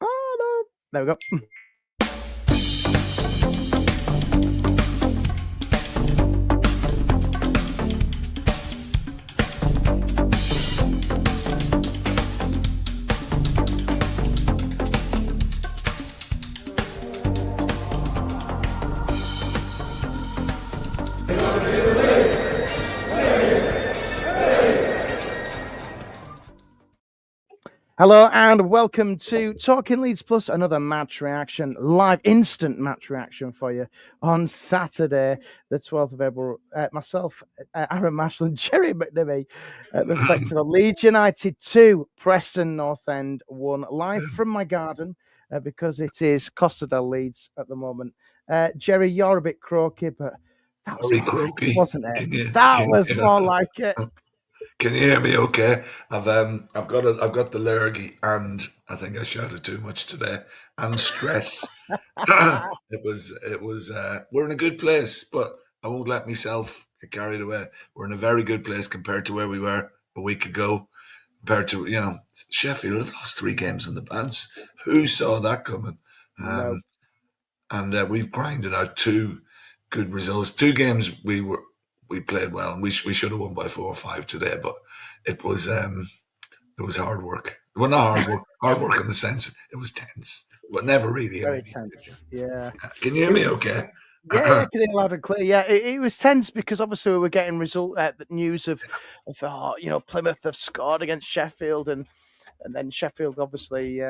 Oh no! There we go. Hello and welcome to Talking Leeds Plus, another match reaction, live instant match reaction for you on Saturday, the 12th of April. Myself, Arron and Gerry McNamee, the Spectacle. Leeds United 2, Preston North End 1, live from my garden because it is Costa del Leeds at the moment. Gerry, you're a bit croaky, but that was Very more like croaky. it, wasn't it? That was more like it. Can you hear me? Okay. I've got the lurgy, and I think I shouted too much today, and stress. It was. We're in a good place, but I won't let myself get carried away. We're in a very good place compared to where we were a week ago. Compared to Sheffield have lost 3 games in the pants. Who saw that coming? No. And we've grinded out 2 good results. 2 games we played well, and we should have won by 4 or 5 today, but it was hard work. Well, not hard work in the sense it was tense, but never really in Very any stage. tense. Yeah. Can you hear me? Okay. Yeah, I can hear loud and clear. Yeah, it was tense because obviously we were getting news of Plymouth have scored against Sheffield, and then Sheffield obviously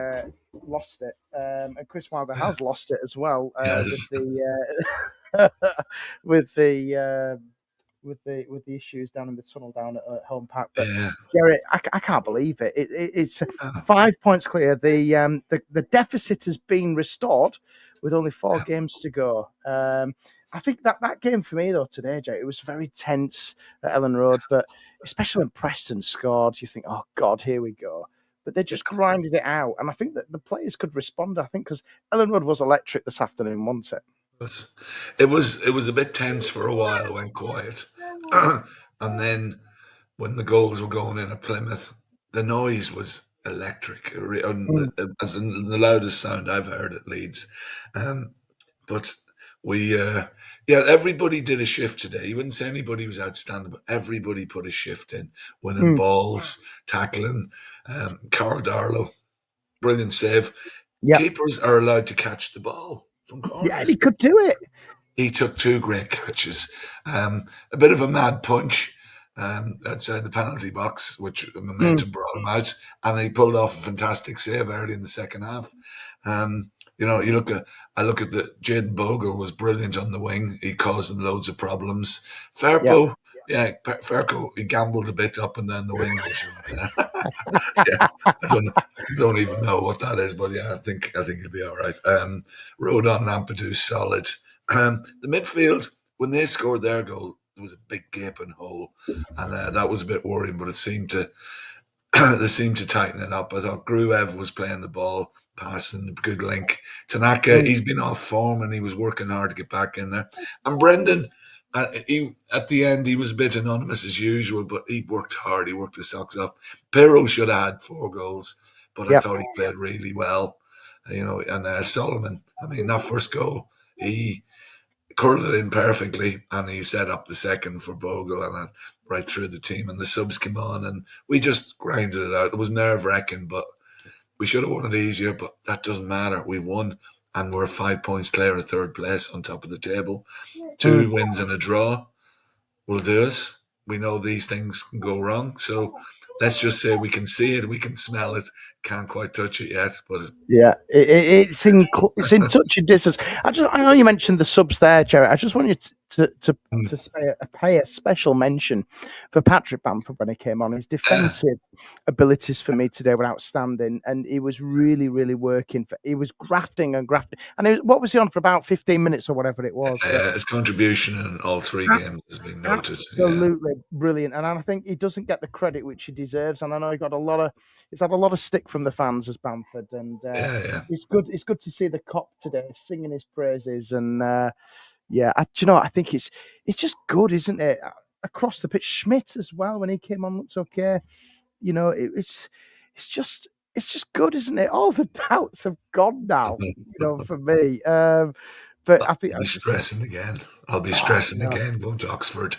lost it, and Chris Wilder has lost it as well Yes. with the with the issues down in the tunnel down at home park. But Yeah. Gerry, I can't believe it. It's 5 points clear. The deficit has been restored with only 4 games to go. I think that game for me though today, Jay, it was very tense at Ellen Road, but especially when Preston scored, you think, oh God, here we go. But they just grinded it out, and I think that the players could respond. I think because Ellen Road was electric this afternoon, wasn't it? It was a bit tense for a while. It went quiet, and then when the goals were going in at Plymouth, the noise was electric, as in the loudest sound I've heard at Leeds. But we, everybody did a shift today. You wouldn't say anybody was outstanding, but everybody put a shift in, winning balls, tackling. Carl Darlow, brilliant save. Yeah, Keepers are allowed to catch the ball from corners. yeah, he could do it. He took 2 great catches. A bit of a mad punch outside the penalty box, which momentum brought him out, and he pulled off a fantastic save early in the second half. I look at the Jaden Bogle was brilliant on the wing. He caused them loads of problems. Ferpo, Ferko, he gambled a bit up and down the wing. I don't even know what that is, but yeah, I think he'll be all right. Rodon Lampadu, solid. The midfield, when they scored their goal, there was a big gaping hole, and that was a bit worrying. But it seemed to they seemed to tighten it up. I thought Gruev was playing the ball, passing, good link. Tanaka, he's been off form and he was working hard to get back in there. And Brendan, he at the end he was a bit anonymous as usual, but he worked hard. He worked his socks off. Pero should have had 4 goals, but I thought he played really well. And Solomon, I mean, that first goal, he curled it in perfectly, and he set up the second for Bogle, and right through the team, and the subs came on, and we just grinded it out. It was nerve-wracking, but we should have won it easier, but that doesn't matter. We won, and we're 5 points clear of 3rd place on top of the table. 2 wins and a draw will do us. We know these things can go wrong, so let's just say we can see it, we can smell it, can't quite touch it yet, but yeah, it's in touching distance. I know you mentioned the subs there, Gerry. I just want you to pay a special mention for Patrick Bamford when he came on. His defensive abilities for me today were outstanding, and he was really, really working. He was grafting and grafting. And what was he on for about 15 minutes or whatever it was? His contribution in all 3 games has been noted. Absolutely brilliant, and I think he doesn't get the credit which he deserves. And I know he's had a lot of stick from the fans as Bamford, and it's good. It's good to see the cop today singing his praises, and I think it's just good, isn't it? Across the pitch, Schmidt as well when he came on looked okay. It's it's just good, isn't it? All the doubts have gone now, for me. But I think I'll I be just, stressing again. I'll be oh stressing no, again going to Oxford.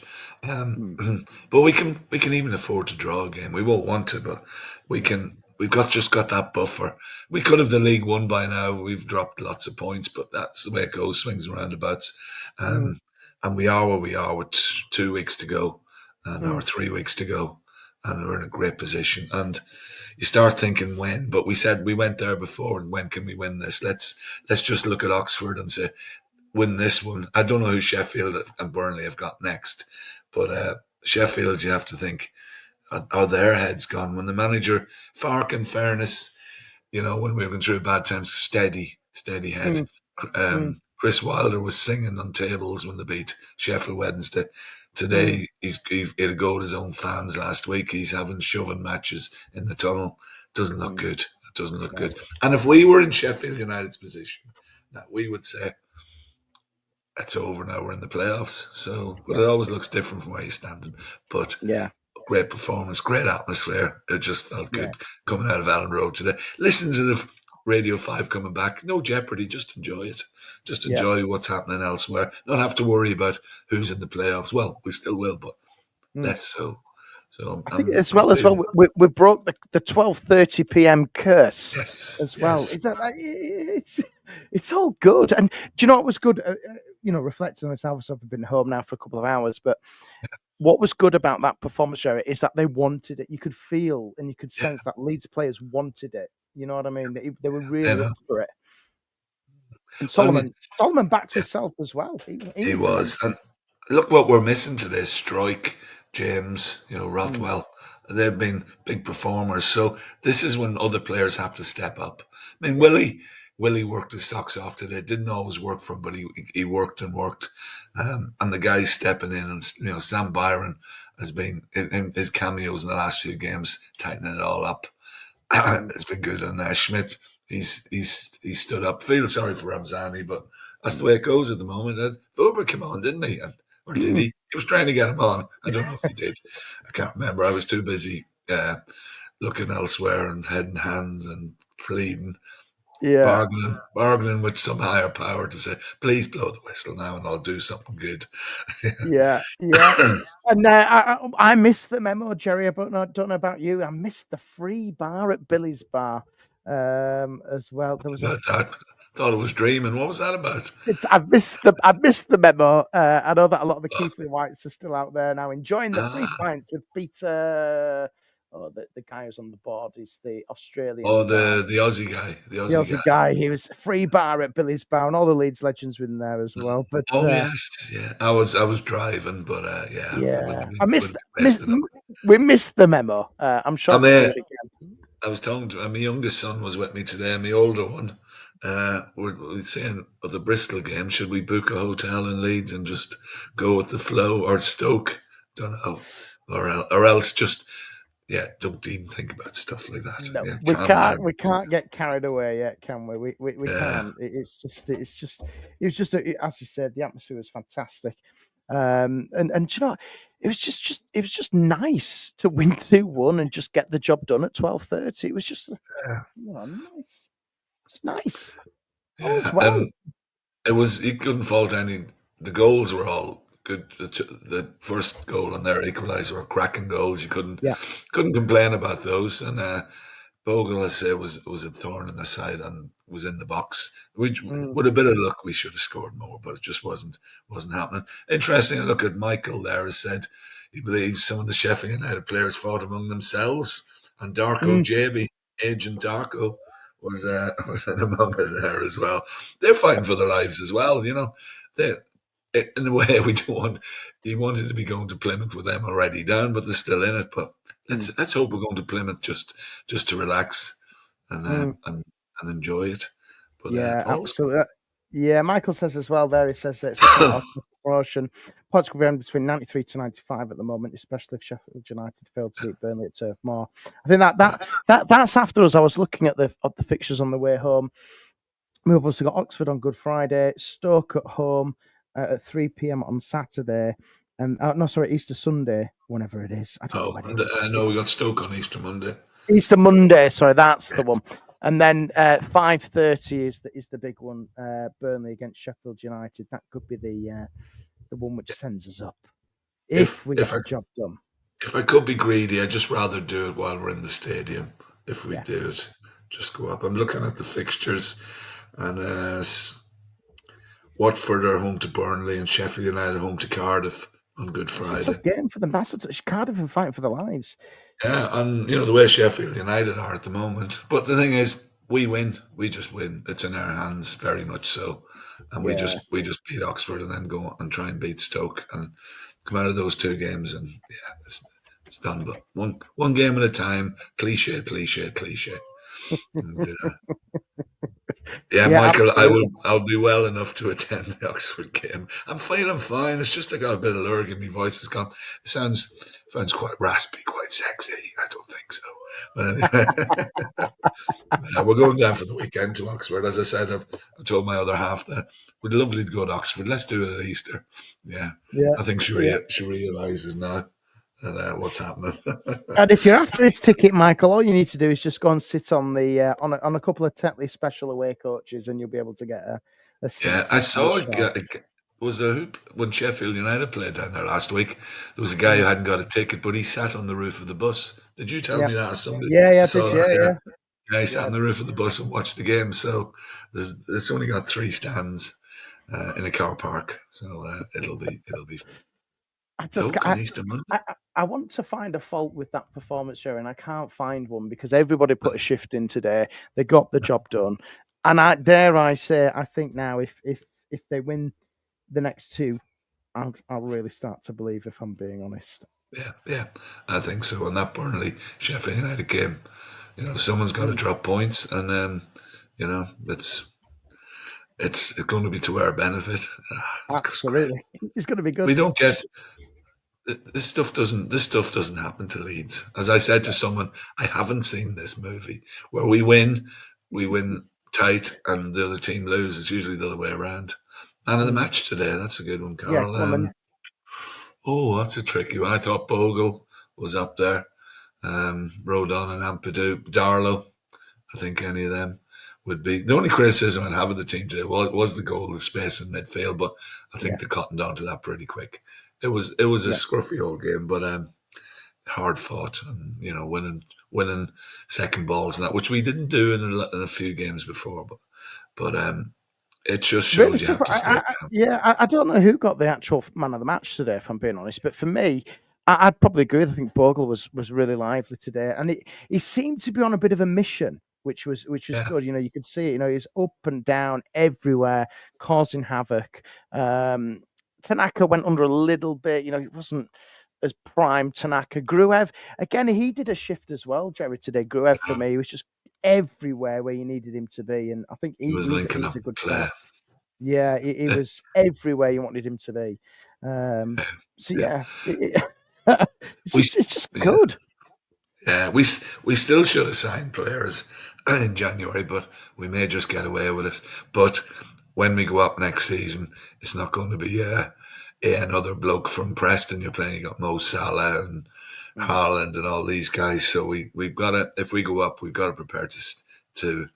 Um, mm, but we can even afford to draw again. We won't want to, but we can. We've got that buffer. We could have the league won by now. We've dropped lots of points, but that's the way it goes. Swings and roundabouts. mm, And we are where we are with 2 weeks to go, and or mm, 3 weeks to go, and we're in a great position. And you start thinking when, but we said we went there before, and when can we win this? Let's just look at Oxford and say win this one. I don't know who Sheffield and Burnley have got next, but Sheffield, you have to think, are their heads gone? When the manager, Fark, in fairness, when we were going through bad times, steady head. mm, mm, Chris Wilder was singing on tables when they beat Sheffield Wednesday. mm, Today, he had a go at his own fans last week. He's having shoving matches in the tunnel. Doesn't look mm, good. It doesn't look no, good. And if we were in Sheffield United's position, now we would say, it's over now. We're in the playoffs. So, but yeah, it always looks different from where you're standing. But yeah, great performance, great atmosphere. It just felt yeah, good coming out of Allen Road today. Listen to the Radio 5 coming back. No jeopardy. Just enjoy it. Just yeah. enjoy what's happening elsewhere. Not have to worry about who's in the playoffs. Well, we still will, but Mm. less so. So I think I'm, as I'm well, pleased. we broke the 12:30 p.m. curse Yes, as well. yes. Is that it's all good? And do you know what was good? Reflecting on this, obviously I've been home now for a couple of hours, but what was good about that performance area is that they wanted it. You could feel and you could Yeah, sense that Leeds players wanted it. You know what I mean? They were you really up know. for it. And Well, we, Solomon back to yeah, himself as well. He he needs a was. mention. And look what we're missing today. Strike, James, Mm, Rothwell. They've been big performers. So this is when other players have to step up. I mean, yeah. Willie worked his socks off today. It didn't always work for him, but he worked and worked. And the guys stepping in, and Sam Byron has been in his cameos in the last few games, tightening it all up. Mm, It's been good. And Schmidt, he's stood up. Feel sorry for Ramzani, but that's the mm, way it goes at the moment. Wilbur came on, didn't he? Or did mm. he? He was trying to get him on. I don't know if he did. I can't remember. I was too busy looking elsewhere and heading hands and pleading, Yeah. bargaining with some higher power to say, please blow the whistle now and I'll do something good. Yeah, yeah. And I missed the memo, Jerry. But don't know about you. I missed the free bar at Billy's Bar as well. There was a. About that. Thought it was dreaming. What was that about? I missed the memo. I know that a lot of the Uh, Keithley Whites are still out there now enjoying the free ah, pints with Peter. Oh, the guy who's on the board is the oh, Australian guy. the Aussie guy. The The Aussie Aussie guy. guy. He was free bar at Billy's Bar, and all the Leeds legends were in there as well. But Oh yes, yeah. I was driving, but yeah, it would yeah, have I been would missed have been resting up. we missed the memo. I'm sure I they'll do mean, it again. I was talking to my youngest son was with me today, and my older one. We're saying at the Bristol game, should we book a hotel in Leeds and just go with the flow, or Stoke? Don't know, or else just don't even think about stuff like that. No, Yeah, we calm can't. down. We can't get carried away yet, can we? We Yeah, can't. It was just as you said, the atmosphere was fantastic. And you know, it was just nice to win 2-1 and just get the job done at 12:30. It was just yeah, nice, just nice. All's yeah. well. And it was he couldn't fault any. The goals were all good. The first goal and their equaliser were cracking goals. You Yeah. couldn't complain about those. And Bogle, I say, was a thorn in the side and was in the box. Mm, With a bit of luck, we should have scored more, but it just wasn't happening. Interesting to look at Michael there. Has said he believes some of the Sheffield United players fought among themselves, and Darko mm, JB, Agent Darko, was was among it there as well. They're fighting for their lives as well. They in a way we don't want. He wanted to be going to Plymouth with them already down, but they're still in it. But mm, let's hope we're going to Plymouth just to relax and uh, mm. and and enjoy it. But Yeah, also, absolutely. Yeah, Michael says as well there, he says that it's looking at Arsenal promotion. Points could be on between 93 to 95 at the moment, especially if Sheffield United failed to beat Burnley at Turf Moor. I think that's after us. I was looking at the fixtures on the way home. We've also got Oxford on Good Friday, Stoke at home at 3 p.m. on Saturday, and no, sorry, Easter Sunday, whenever it is. I don't know oh, when it and is. I know we got Stoke on Easter Monday. Easter Monday. Sorry, that's the one. And then 5:30 is the big one. Burnley against Sheffield United. That could be the one which sends us up if we get If the job done. I could be greedy, I'd just rather do it while we're in the stadium. If we Yeah. do it, just go up. I'm looking at the fixtures, and Watford are home to Burnley, and Sheffield United home to Cardiff on Good It's a Friday. tough game for them. Cardiff and fighting for their lives. Yeah, and the way Sheffield United are at the moment. But the thing is, we win. We just win. It's in our hands, very much so. And we Yeah. just beat Oxford and then go and try and beat Stoke and come out of those two games, and yeah, it's done. But one game at a time. Cliche, cliche, cliche. And, yeah, Yeah, Michael, absolutely. I'll be well enough to attend the Oxford game. I'm feeling fine. It's just I got a bit of lurg in my voice. It's gone. It sounds quite raspy, quite sexy. I don't think so. But anyway, we're going down for the weekend to Oxford. As I said, I told my other half that we'd lovely to go to Oxford. Let's do it at Easter. Yeah, Yeah. I think Yeah. she realizes now that what's happening. And if you're after this ticket, Michael, all you need to do is just go and sit on the on a couple of Tetley special away coaches, and you'll be able to get a Yeah, seat. I I'm saw sure. was there when Sheffield United played down there last week. There was a guy who hadn't got a ticket, but he sat on the roof of the bus. Did you tell Yeah. me that, or somebody? Yeah. I Yeah. saw Did you? that. Yeah, Yeah. yeah. He sat Yeah. on the roof of the bus and watched the game. So it's only got 3 stands in a car park, so it'll be I just Stoke on Easter Monday. I want to find a fault with that performance, Jerry, and I can't find one because everybody put a shift in today. They got the job done, and I say, I think now if they win the next two, I'll really start to believe. If I'm being honest. Yeah, yeah, I think so. And that Burnley Sheffield United game, someone's got to Mm, drop points, and you know, it's going to be to our benefit. It's great. absolutely, it's going to be good. We don't get this stuff doesn't happen to Leeds. As I said to someone, I haven't seen this movie where we win tight, and the other team lose. It's usually the other way around. And in the Mm, match today, that's a good one, yeah, Carl. come on then. Oh, that's a tricky one. I thought Bogle was up there. Rodon and Ampadu, Darlow. I think any of them would be. The only criticism I'd have of the team today was the goal, the space in midfield, but I Yeah, think they cottoned on to that pretty quick. It was a yeah. scruffy old game, but hard fought, and winning second balls and that, which we didn't do in a few games before, but it just Really shows you tough. have to stay calm. Yeah, I don't know who got the actual man of the match today, if I'm being honest. But for me, I'd probably agree. I think Bogle was really lively today, and he seemed to be on a bit of a mission, which was Yeah, good. You could see it. He's up and down everywhere, causing havoc. Tanaka went under a little bit. He wasn't as prime Tanaka. Gruev again. He did a shift as well, Jerry. Today, Gruev for me, he was just everywhere where you needed him to be, and I think he was linking he's up a good play. shout. Yeah, he Yeah, was everywhere you wanted him to be. Um, so yeah. yeah, it's We, just yeah. good. Yeah, we still should have signed players in January, but we may just get away with it. But when we go up next season, it's not going to be another bloke from Preston. You're playing. You got Mo Salah and Mm, Haaland and all these guys. So we've got to, if we go up, we've got to prepare to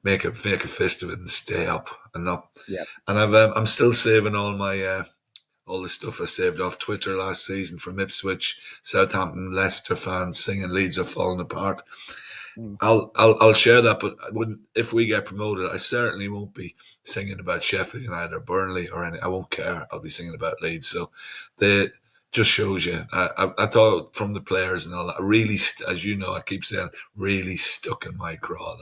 make a fist of it and stay up and not. yeah. And I'm still saving all the stuff I saved off Twitter last season from Ipswich, Southampton, Leicester fans singing Leeds are falling apart. Mm, I'll share that, but if we get promoted, I certainly won't be singing about Sheffield United or Burnley or any. I won't care. I'll be singing about Leeds. So they just shows you. I thought from the players and all that, really, as you know, I keep saying, really stuck in my craw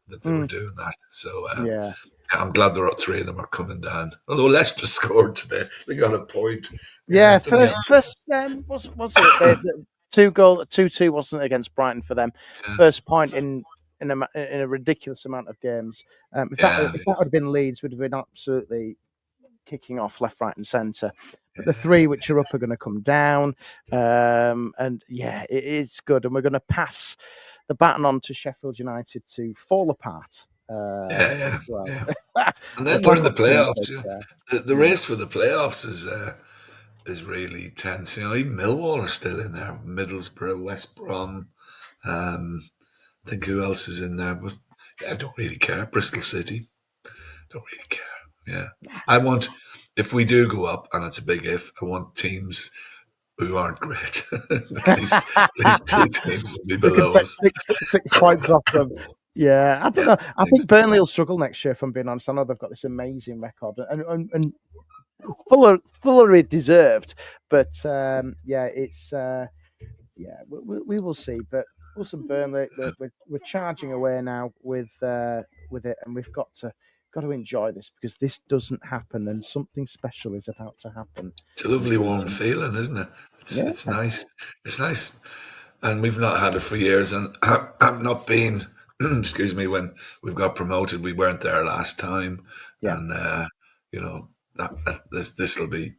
that they were mm, doing that. So yeah. I'm glad there are three of them are coming down. Although Leicester scored today, they got a point. Yeah, Yeah, it took me first was it the 2-2 wasn't it, against Brighton for them. yeah, First point in a ridiculous amount of games. If that yeah, if that would have been Leeds, would have been absolutely kicking off left, right, and centre. But the yeah, three which are up are going to come down, and yeah, it's good. And we're going to pass the baton on to Sheffield United to fall apart yeah, yeah, as well. yeah. And then Let's we're not in the get too playoffs. ambitious Yeah. there. The Mm. race for the playoffs is really tense. Even Millwall are still in there. Middlesbrough, West Brom, I think who else is in there, but yeah, I don't really care. Bristol City, don't really care. Yeah, I want if we do go up, and it's a big if. I want teams who aren't great. At least two teams will be So we can below take us. 6 points off them. Yeah, I don't Yeah, know. I think ex- Burnley will struggle next year, if I'm being honest. I know they've got this amazing record, and fully deserved. But yeah, it's we will see. But us and Burnley, we're charging away now with it, and we've got to enjoy this because this doesn't happen, and something special is about to happen. it's a lovely warm And, feeling, isn't it? yeah, It's nice. It's nice, and we've not had it for years. And I've not been. Excuse me. When we've got promoted, we weren't there last time, yeah. and you know this will be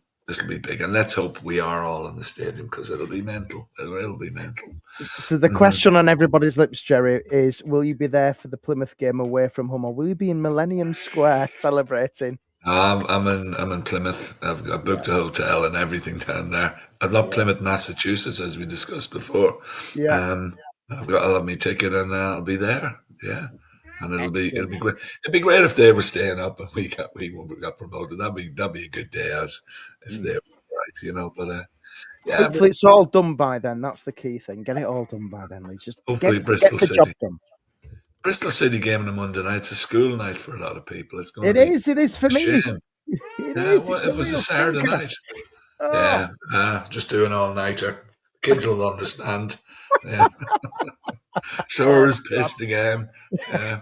big. And let's hope we are all in the stadium because it'll be mental. It will be mental. So the question on everybody's lips, Jerry, is: will you be there for the Plymouth game away from home, or will you be in Millennium Square celebrating? I'm in Plymouth. I've got Yeah, booked a hotel and everything down there. I've not yeah, Plymouth, Massachusetts, as we discussed before. yeah. Um, I'll have my ticket and I'll be there. Yeah, and it'll be Excellent. great. It'd be great if they were staying up and we got promoted. That'd be a good day out if they Mm. were right, But yeah, but Hopefully, it's all done by then. That's the key thing. Get it all done by then, Lee. Just get hopefully get Bristol the job City. done. Bristol City game on a Monday night. It's a school night for a lot of people. It's going to It be is. It is for a me. shame. It Yeah, is. what It's a if it was a real Saturday stinker. night? Oh, Yeah, just do an all nighter. Kids will understand. Yeah, oh Sora's God. pissed again. Yeah,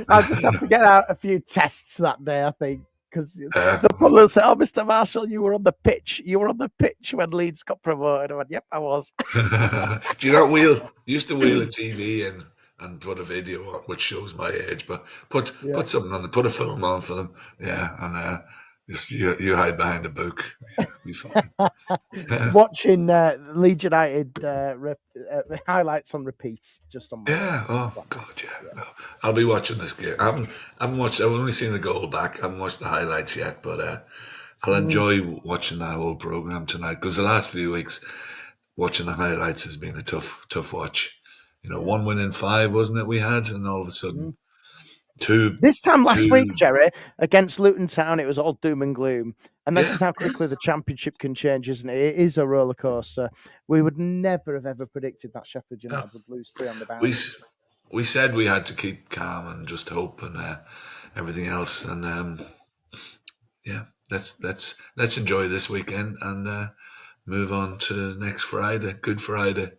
I'll just have to get out a few tests that day, I think, because uh, the probably will say, "Oh, Mr. Marshall, you were on the pitch. You were on the pitch when Leeds got promoted." I went, "Yep, I was." do you not wheel? Used to wheel a TV and put a video on, which shows my age, but put Yeah. put something on the put a film on for them. Yeah, and just you hide behind a book. Yeah, be fine. Watching Leeds United highlights on repeats just on my phone. Yeah. Oh God. That's, Yeah. yeah. No, I'll be watching this game. I haven't watched. I've only seen the goal back. I haven't watched the highlights yet, but I'll Mm, enjoy watching that whole program tonight because the last few weeks watching the highlights has been a tough watch. yeah. One win in five, wasn't it? We had, and all of a Mm. sudden two, This time last week, two. Jerry, against Luton Town, it was all doom and gloom. And this Yeah. is how quickly the championship can change, isn't it? It is a roller coaster. We would never have ever predicted that Sheffield No. United would lose three on the We bounce. s- we said we had to keep calm and just hope and everything else, and yeah, let's enjoy this weekend and move on to next Friday, Good Friday.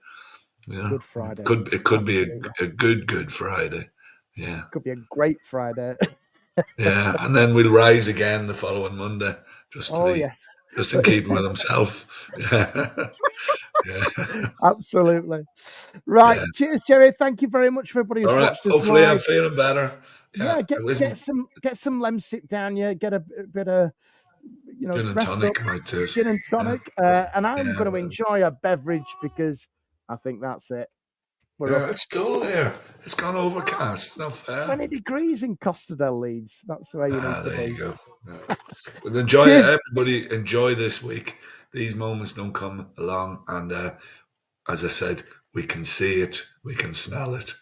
Good It Friday. could be Absolutely. a good Friday. Yeah, Could be a great Friday. yeah, and then we'll rise again the following Monday, just to Oh, be yes. just in keeping with himself. Yeah, yeah, Absolutely. Right. yeah. Cheers, Jerry. Thank you very much for everybody All who's right. watched us Hopefully, I'm live. feeling better. Yeah, Yeah, listen, get some Lemsip down you, get a bit of gin and rest up, tonic might do it. gin and Yeah, tonic, and I'm yeah, going to well, enjoy a beverage because I think that's it. We're yeah. up. It's dull here. It's gone Oh, overcast. Not fair. 20 degrees in Costa del Leeds. That's where you need to There you be. go. Yeah. But enjoy it, Cheers. everybody. Enjoy this week. These moments don't come along, and as I said, we can see it, we can smell it.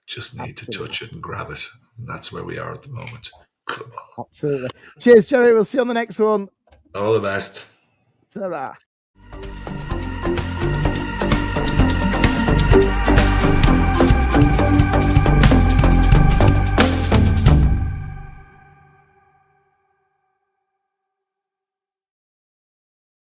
Just need to Absolutely. touch it and grab it. And that's where we are at the moment. Come on. Absolutely. Cheers, Jerry. We'll see you on the next one. All the best. Ta-ra.